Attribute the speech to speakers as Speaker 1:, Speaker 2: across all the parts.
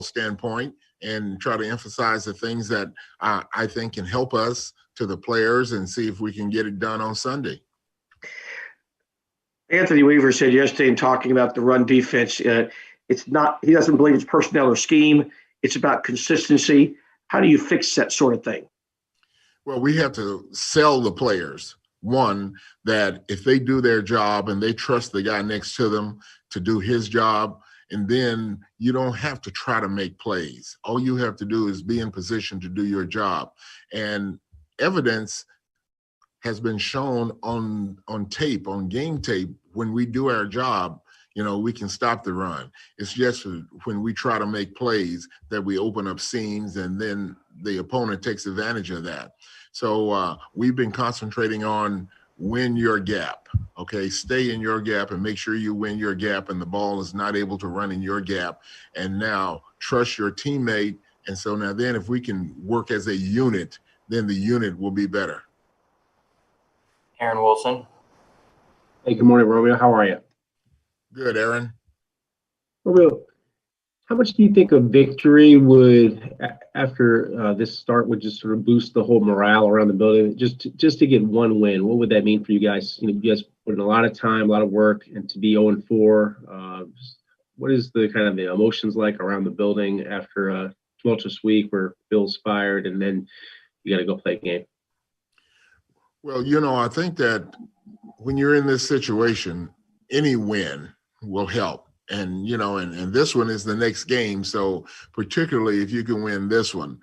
Speaker 1: standpoint and try to emphasize the things that I think can help us to the players and see if we can get it done on Sunday.
Speaker 2: Anthony Weaver said yesterday in talking about the run defense, it's not, he doesn't believe it's personnel or scheme. It's about consistency. How do you fix that sort of thing?
Speaker 1: Well, we have to sell the players, one, that if they do their job and they trust the guy next to them to do his job, and then you don't have to try to make plays. All you have to do is be in position to do your job. And evidence has been shown on tape, on game tape, when we do our job, you know, we can stop the run. It's just when we try to make plays that we open up seams and then the opponent takes advantage of that. So we've been concentrating on win your gap, okay? Stay in your gap and make sure you win your gap and the ball is not able to run in your gap. And now trust your teammate. And so now then if we can work as a unit, then the unit will be better.
Speaker 3: Aaron Wilson.
Speaker 4: Hey, good morning, Romeo. How are you?
Speaker 1: Good, Aaron.
Speaker 4: Romeo, how much do you think a victory would, after this start, would just sort of boost the whole morale around the building? Just to get one win, what would that mean for you guys? You know, you guys put in a lot of time, a lot of work, and to be 0-4, what is the kind of the emotions like around the building after a tumultuous week where Bill's fired and then you got to go play a game?
Speaker 1: Well, you know, I think that when you're in this situation, any win will help. And, you know, and this one is the next game. So particularly if you can win this one,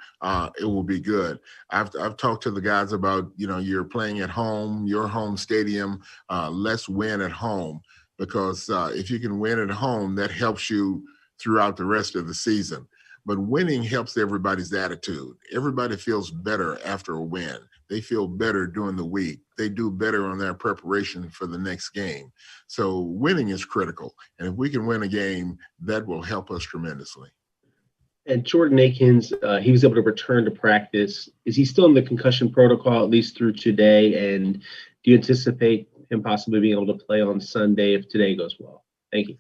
Speaker 1: it will be good. I've talked to the guys about, you know, you're playing at home, your home stadium, let's win at home. Because if you can win at home, that helps you throughout the rest of the season. But winning helps everybody's attitude. Everybody feels better after a win. They feel better during the week. They do better on their preparation for the next game. So winning is critical. And if we can win a game, that will help us tremendously.
Speaker 4: And Jordan Akins, he was able to return to practice. Is he still in the concussion protocol, at least through today? And do you anticipate him possibly being able to play on Sunday if today goes well? Thank you.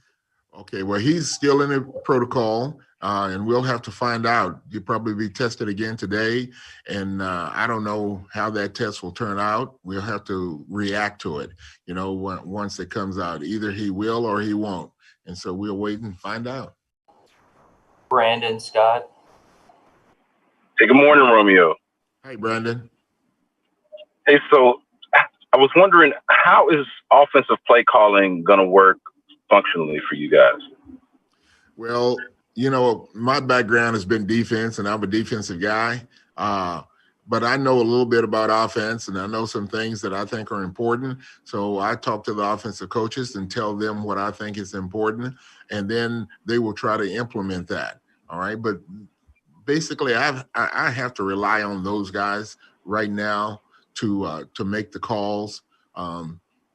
Speaker 1: Okay, well, he's still in the protocol, and we'll have to find out. He'll probably be tested again today, and I don't know how that test will turn out. We'll have to react to it, you know, once it comes out. Either he will or he won't, and so we'll wait and find out.
Speaker 3: Brandon Scott.
Speaker 5: Hey, good morning, Romeo.
Speaker 1: Hey, Brandon.
Speaker 5: Hey, so I was wondering, how is offensive play calling going to work functionally for you guys?
Speaker 1: Well, you know, my background has been defense, and I'm a defensive guy. But I know a little bit about offense, and I know some things that I think are important. So I talk to the offensive coaches and tell them what I think is important, and then they will try to implement that. All right. But basically, I have to rely on those guys right now to make the calls.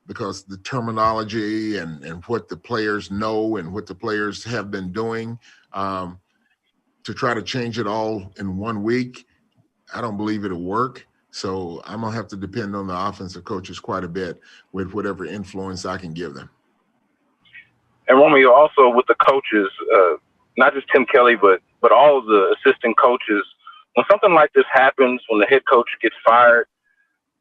Speaker 1: Because the terminology and what the players know and what the players have been doing, to try to change it all in 1 week, I don't believe it'll work. So I'm going to have to depend on the offensive coaches quite a bit with whatever influence I can give them.
Speaker 5: And Romeo, also with the coaches, not just Tim Kelly, but all of the assistant coaches, when something like this happens, when the head coach gets fired,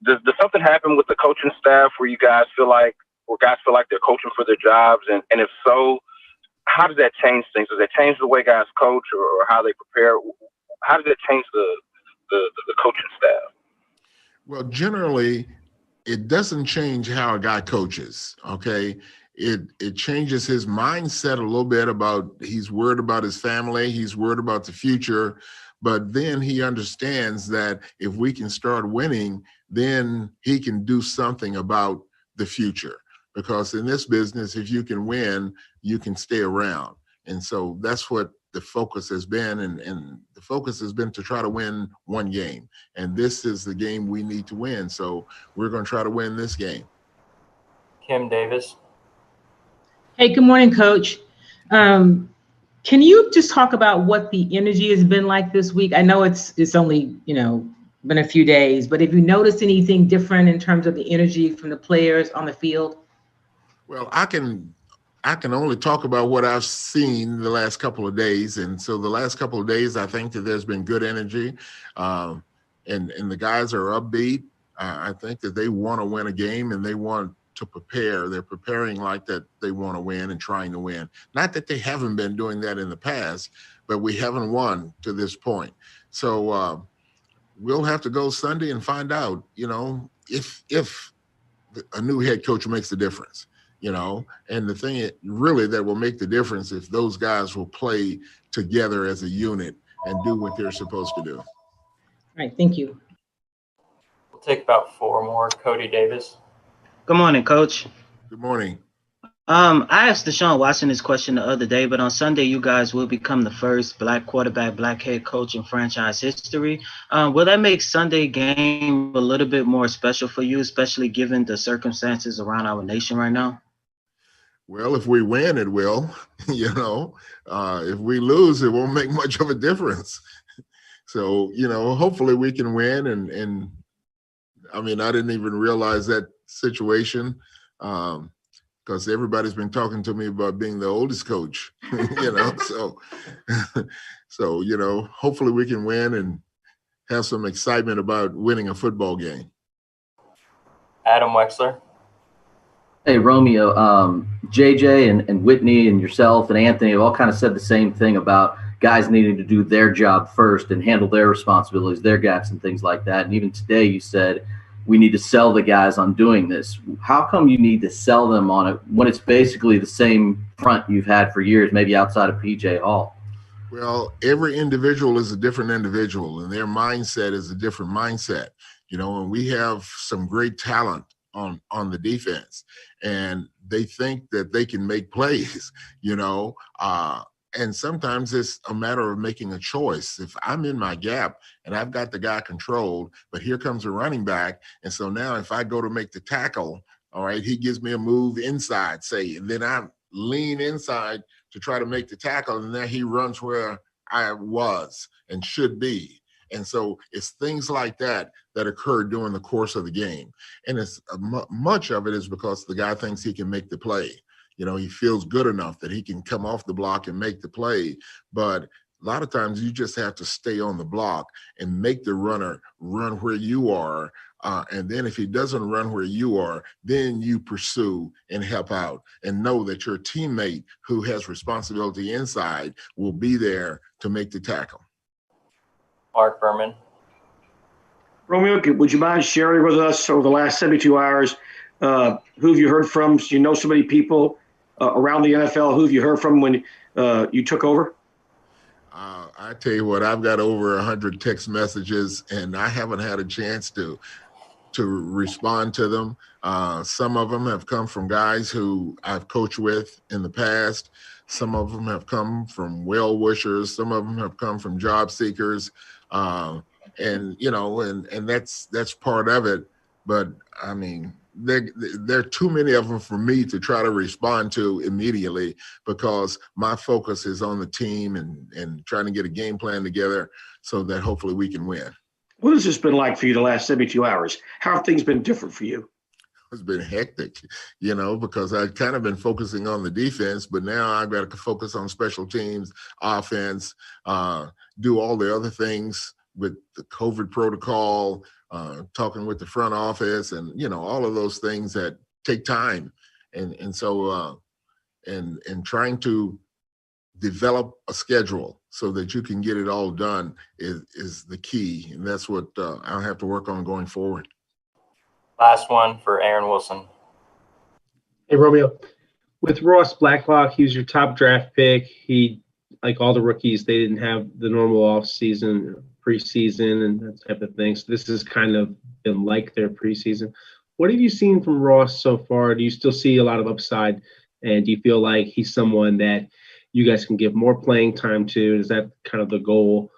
Speaker 5: does something happen with the coaching staff where guys feel like they're coaching for their jobs? And if so, how does that change things? Does that change the way guys coach or how they prepare? How does that change the coaching staff?
Speaker 1: Well, generally, it doesn't change how a guy coaches, okay? It changes his mindset a little bit about he's worried about his family, he's worried about the future, but then he understands that if we can start winning, then he can do something about the future. Because in this business, if you can win, you can stay around. And so that's what the focus has been. And the focus has been to try to win one game. And this is the game we need to win. So we're going to try to win this game.
Speaker 3: Kim Davis.
Speaker 6: Hey, good morning, Coach. Can you just talk about what the energy has been like this week? I know it's only, been a few days, but have you noticed anything different in terms of the energy from the players on the field?
Speaker 1: Well, I can I can only talk about what I've seen the last couple of days. And so the last couple of days, I think that there's been good energy, and the guys are upbeat. I think that they want to win a game and they want to prepare. They're preparing like that they want to win and trying to win. Not that they haven't been doing that in the past, but we haven't won to this point. So we'll have to go Sunday and find out, if a new head coach makes a difference. And the thing really that will make the difference if those guys will play together as a unit and do what they're supposed to do.
Speaker 6: All right, thank you.
Speaker 3: We'll take about 4 more. Cody Davis.
Speaker 7: Good morning, Coach.
Speaker 1: Good morning.
Speaker 7: I asked Deshaun Watson this question the other day, but on Sunday, you guys will become the first black quarterback, black head coach in franchise history. Will that make Sunday game a little bit more special for you, especially given the circumstances around our nation right now?
Speaker 1: Well, if we win, it will. If we lose, it won't make much of a difference. So, hopefully we can win. And I mean, I didn't even realize that situation. Because everybody's been talking to me about being the oldest coach, so hopefully we can win and have some excitement about winning a football game.
Speaker 3: Adam Wexler.
Speaker 8: Hey, Romeo, JJ and Whitney and yourself and Anthony have all kind of said the same thing about guys needing to do their job first and handle their responsibilities, their gaps and things like that. And even today you said, we need to sell the guys on doing this. How come you need to sell them on it when it's basically the same front you've had for years, maybe outside of PJ Hall?
Speaker 1: Well, every individual is a different individual, and their mindset is a different mindset. And we have some great talent on the defense, and they think that they can make plays, and sometimes it's a matter of making a choice. If I'm in my gap and I've got the guy controlled, but here comes a running back. And so now if I go to make the tackle, all right, he gives me a move inside, say, and then I lean inside to try to make the tackle. And then he runs where I was and should be. And so it's things like that occur during the course of the game. And it's much of it is because the guy thinks he can make the play. He feels good enough that he can come off the block and make the play. But a lot of times you just have to stay on the block and make the runner run where you are. And then if he doesn't run where you are, then you pursue and help out and know that your teammate who has responsibility inside will be there to make the tackle.
Speaker 3: Mark Berman.
Speaker 2: Romeo, would you mind sharing with us over the last 72 hours, who have you heard from? You know so many people around the NFL. Who have you heard from when you took over?
Speaker 1: I tell you what, I've got over 100 text messages, and I haven't had a chance to respond to them. Some of them have come from guys who I've coached with in the past. Some of them have come from well-wishers. Some of them have come from job seekers. And that's part of it. But I mean, there are too many of them for me to try to respond to immediately because my focus is on the team and trying to get a game plan together so that hopefully we can win.
Speaker 2: What has this been like for you the last 72 hours? How have things been different for you?
Speaker 1: It's been hectic, because I've kind of been focusing on the defense, but now I've got to focus on special teams, offense, do all the other things with the COVID protocol, talking with the front office and, all of those things that take time. And so trying to develop a schedule so that you can get it all done is the key. And that's what I'll have to work on going forward.
Speaker 3: Last one for Aaron Wilson.
Speaker 4: Hey, Romeo. With Ross Blackhawk, he was your top draft pick. He, like all the rookies, they didn't have the normal off-season, preseason, and that type of thing. So this has kind of been like their preseason. What have you seen from Ross so far? Do you still see a lot of upside? And do you feel like he's someone that you guys can give more playing time to? Is that kind of the goal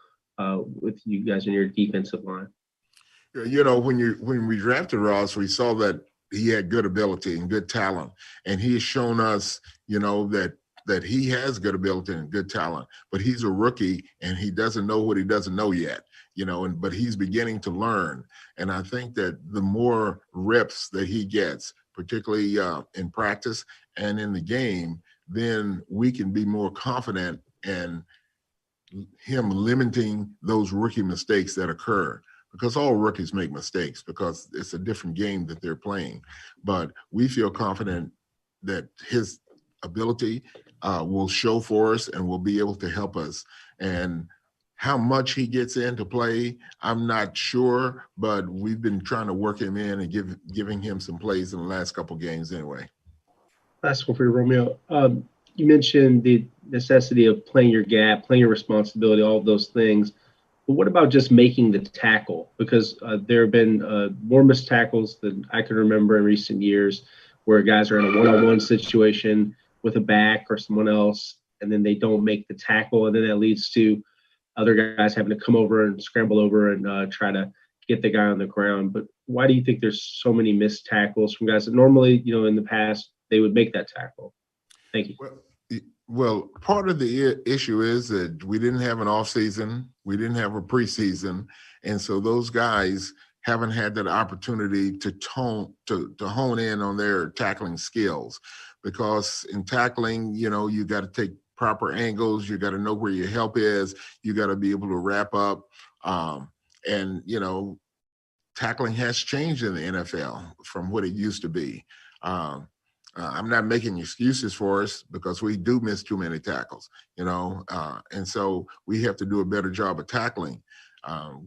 Speaker 4: with you guys in your defensive line?
Speaker 1: When we drafted Ross, we saw that he had good ability and good talent, and he has shown us, that he has good ability and good talent. But he's a rookie, and he doesn't know what he doesn't know yet, but he's beginning to learn. And I think that the more reps that he gets, particularly in practice and in the game, then we can be more confident in him limiting those rookie mistakes that occur, because all rookies make mistakes because it's a different game that they're playing. But we feel confident that his ability will show for us and will be able to help us. And how much he gets into play, I'm not sure, but we've been trying to work him in and giving him some plays in the last couple games anyway.
Speaker 4: Last one for you, Romeo. You mentioned the necessity of playing your gap, playing your responsibility, all of those things. But what about just making the tackle? Because there have been more missed tackles than I can remember in recent years, where guys are in a one-on-one situation with a back or someone else, and then they don't make the tackle, and then that leads to other guys having to come over and scramble over and try to get the guy on the ground. But why do you think there's so many missed tackles from guys that normally, in the past, they would make that tackle? Thank you.
Speaker 1: Well, part of the issue is that we didn't have an off season, we didn't have a preseason, and so those guys haven't had that opportunity to hone in on their tackling skills. Because in tackling, you got to take proper angles, you got to know where your help is, you got to be able to wrap up, and tackling has changed in the NFL from what it used to be. I'm not making excuses for us, because we do miss too many tackles, and so we have to do a better job of tackling.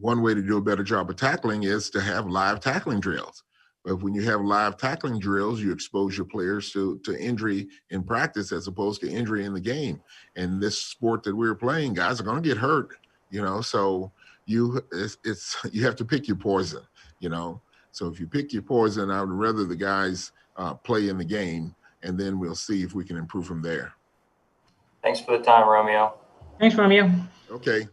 Speaker 1: One way to do a better job of tackling is to have live tackling drills. But when you have live tackling drills, you expose your players to injury in practice as opposed to injury in the game. And this sport that we're playing, guys are going to get hurt, so you have to pick your poison, So if you pick your poison, I would rather the guys play in the game, and then we'll see if we can improve from there.
Speaker 3: Thanks for the time, Romeo.
Speaker 6: Thanks, Romeo.
Speaker 1: Okay.